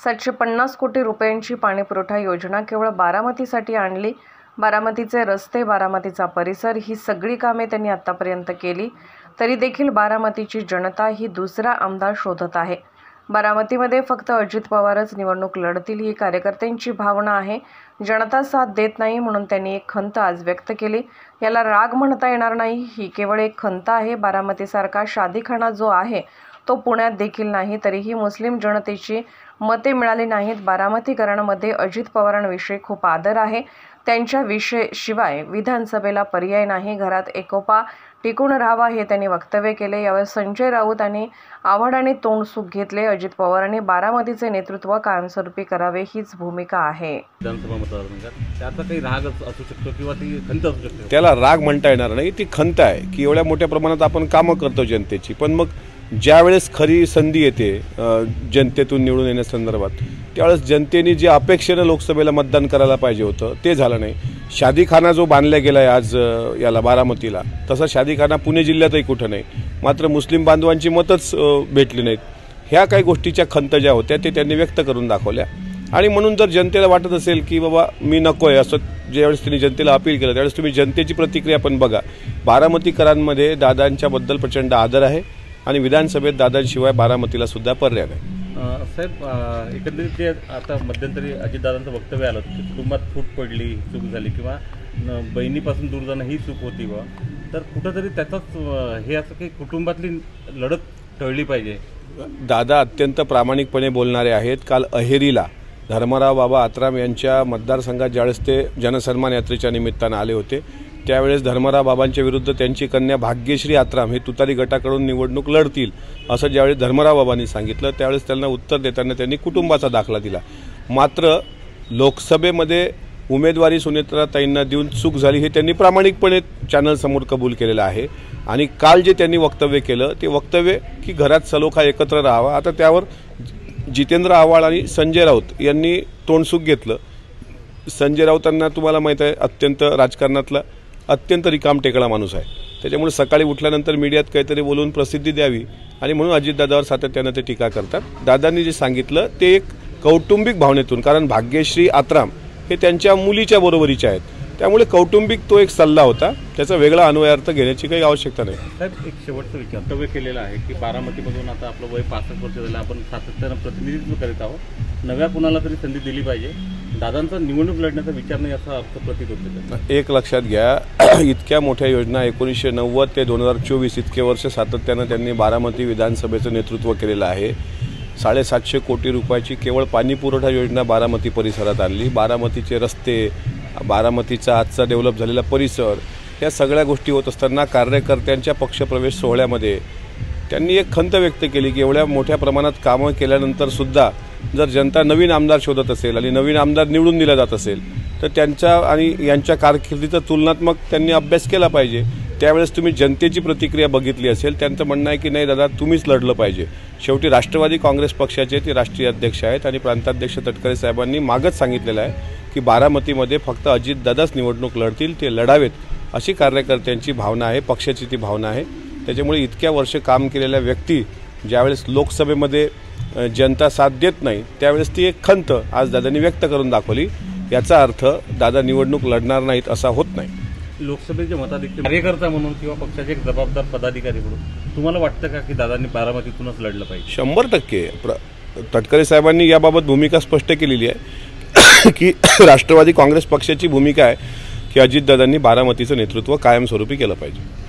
750 कोटी रुपयांची पाणीपुरवठा योजना केवळ बारामतीसाठी आणली। बारामतीचे रस्ते, बारामतीचा परिसर ही सगळी कामे त्यांनी आतापर्यंत केली। तरी देखील बारामतीची जनता ही दुसरा आमदार शोधत आहे। बारामतीमध्ये फक्त अजित पवारच निवडणूक लढतील ही कार्यकर्त्यांची भावना आहे। जनता साथ देत नाही म्हणून त्यांनी एक खंत आज व्यक्त केली। याला राग म्हणता येणार नाही, ही केवळ एक खंत आहे। बारामतीसारखा शादीखाना जो आहे तो पुण्यात देखील नाही, तरीही मुस्लिम जनतेची मते मिळाली नाहीत। बारामतीकरांमध्ये अजित पवारांविषयी खूप आदर आहे। त्यांच्या शिवाय विधानसभेला पर्याय नाही। घरात एकोपा टिकून राहावा हे त्यांनी वक्तव्य केले। यावर संजय राऊत आणि आव्हाडांनी तोंड सुख घेतले। अजित पवारांनी बारामतीचे नेतृत्व कायमस्वरूपी करावे हीच भूमिका आहे। विधानसभा मतदारसंघात त्याचा काही राग असू शकतो किंवा ती खंत असू शकते। त्याला राग म्हणता येणार नाही, ती खंत आहे की एवढ्या मोठ्या प्रमाणात आपण कामं करतो जनतेची, पण मग ज्यावेळेस खरी संधी येते जनतेतून निवडून येण्यासंदर्भात, त्यावेळेस जनतेने जे अपेक्षेनं लोकसभेला मतदान करायला पाहिजे होतं ते झालं नाही। शादीखाना जो बांधला गेला आहे आज याला बारामतीला, तसा शादीखाना पुणे जिल्ह्यातही कुठं नाही। मात्र मुस्लिम बांधवांची मतच भेटली नाहीत। ह्या काही गोष्टीच्या खंत ज्या होत्या ते त्यांनी व्यक्त करून दाखवल्या। आणि म्हणून जर जनतेला वाटत असेल की बाबा मी नको आहे असं ज्यावेळेस त्यांनी जनतेला अपील केलं, त्यावेळेस तुम्ही जनतेची प्रतिक्रिया पण बघा। बारामतीकरांमध्ये दादांच्याबद्दल प्रचंड आदर आहे आणि विधानसभेत दादांशिवाय बारामतीला सुद्धा पर्याय नाही। साहेब, एकंदरीत जे आता मध्यंतरी अजितदादांचं वक्तव्य आलं की कुटुंबात फूट पडली, चूक झाली किंवा बहिणीपासून दूर जाणं ही चूक होती बा, तर कुठंतरी त्याचाच हे असं की कुटुंबातली लढत टळली पाहिजे। दादा अत्यंत प्रामाणिकपणे बोलणारे आहेत। काल अहेरीला धर्मराव बाबा आत्राम यांच्या मतदारसंघात ज्यावेळेस ते जनसन्मान यात्रेच्या निमित्तानं आले होते, त्यावेळेस धर्मराव बाबांच्या विरुद्ध त्यांची कन्या भाग्यश्री आत्राम हे तुतारी गटाकडून निवडणूक लढतील असं ज्यावेळेस धर्मराव बाबांनी सांगितलं, त्यावेळेस त्यांना उत्तर देताना त्यांनी कुटुंबाचा दाखला दिला। मात्र लोकसभेमध्ये उमेदवारी सुनेत्राताईंना देऊन चूक झाली हे त्यांनी प्रामाणिकपणे चॅनलसमोर कबूल केलेलं आहे। आणि काल जे त्यांनी वक्तव्य केलं ते वक्तव्य की घरात सलोखा एकत्र राहावा, आता त्यावर जितेंद्र आव्हाड आणि संजय राऊत यांनी तोंडसुख घेतलं। संजय राऊतांना तुम्हाला माहीत आहे अत्यंत राजकारणातला अत्यंत रिकामटेकडा माणूस आहे, त्याच्यामुळे सकाळी उठल्यानंतर मीडियात काहीतरी बोलून प्रसिद्धी द्यावी आणि म्हणून अजितदादावर सातत्यानं ते टीका करतात। दादांनी जे सांगितलं ते एक कौटुंबिक भावनेतून, कारण भाग्यश्री आत्राम हे त्यांच्या मुलीच्या बरोबरीचे आहेत, त्यामुळे कौटुंबिक तो एक सल्ला होता, त्याचा वेगळा अन्वयार्थ घेण्याची काही आवश्यकता नाही। साहेब, एक शेवटचं वक्तव्य केलेलं आहे की बारामतीमधून आता आपलं वय 65 वर्ष झालं, आपण सातत्यानं प्रतिनिधित्व करीत आहोत, नव्या कुणाला तरी संधी दिली पाहिजे। दादांचा निवडणूक लढण्याचा विचार नाही असा अर्थ प्रतीत होतो। एक लक्षात घ्या, इतक्या मोठ्या योजना 1990 ते 2024 इतके वर्ष सातत्यानं त्यांनी बारामती विधानसभेचं नेतृत्व केलेलं आहे। 750 कोटी रुपयाची केवळ पाणीपुरवठा योजना बारामती परिसरात आणली। बारामतीचे रस्ते, बारामतीचा आजचा डेव्हलप झालेला परिसर, या सगळ्या गोष्टी होत असताना कार्यकर्त्यांच्या पक्षप्रवेश सोहळ्यामध्ये त्यांनी एक खंत व्यक्त केली की एवढ्या मोठ्या प्रमाणात कामं केल्यानंतर सुद्धा जर जनता नवीन आमदार शोधत असेल आणि नवीन आमदार निवडून दिला जात असेल तर त्यांच्या आणि यांच्या कारकिर्दीचा तुलनात्मक त्यांनी अभ्यास केला पाहिजे। त्यावेळेस तुम्ही जनतेची प्रतिक्रिया बघितली असेल, त्यांचं म्हणणं आहे की नाही दादा तुम्हीच लढलं पाहिजे। शेवटी राष्ट्रवादी काँग्रेस पक्षाचे ते राष्ट्रीय अध्यक्ष आहेत आणि प्रांताध्यक्ष तटकरे साहेबांनी मागच सांगितलेलं आहे की बारामतीमध्ये फक्त अजितदादाच निवडणूक लढतील, ते लढावेत अशी कार्यकर्त्यांची भावना आहे, पक्षाची ती भावना आहे। त्याच्यामुळे इतक्या वर्ष काम केलेल्या व्यक्ती ज्यावेळेस लोकसभेमध्ये जनता साथ देत नाही त्यावेळेस ती एक खंत आज दादांनी व्यक्त करून दाखवली। याचा अर्थ दादा निवडणूक लढणार नाहीत असा होत नाही। लोकसभेचे मताधिक्य कार्यकर्ता म्हणून किंवा पक्षाचे एक जबाबदार पदाधिकारी म्हणून तुम्हाला वाटतं का की दादांनी बारामतीतूनच लढलं पाहिजे? 100% तटकरे साहेबांनी याबाबत भूमिका स्पष्ट केलेली आहे की राष्ट्रवादी काँग्रेस पक्षाची भूमिका आहे की अजितदादांनी बारामतीचं नेतृत्व कायमस्वरूपी केलं पाहिजे।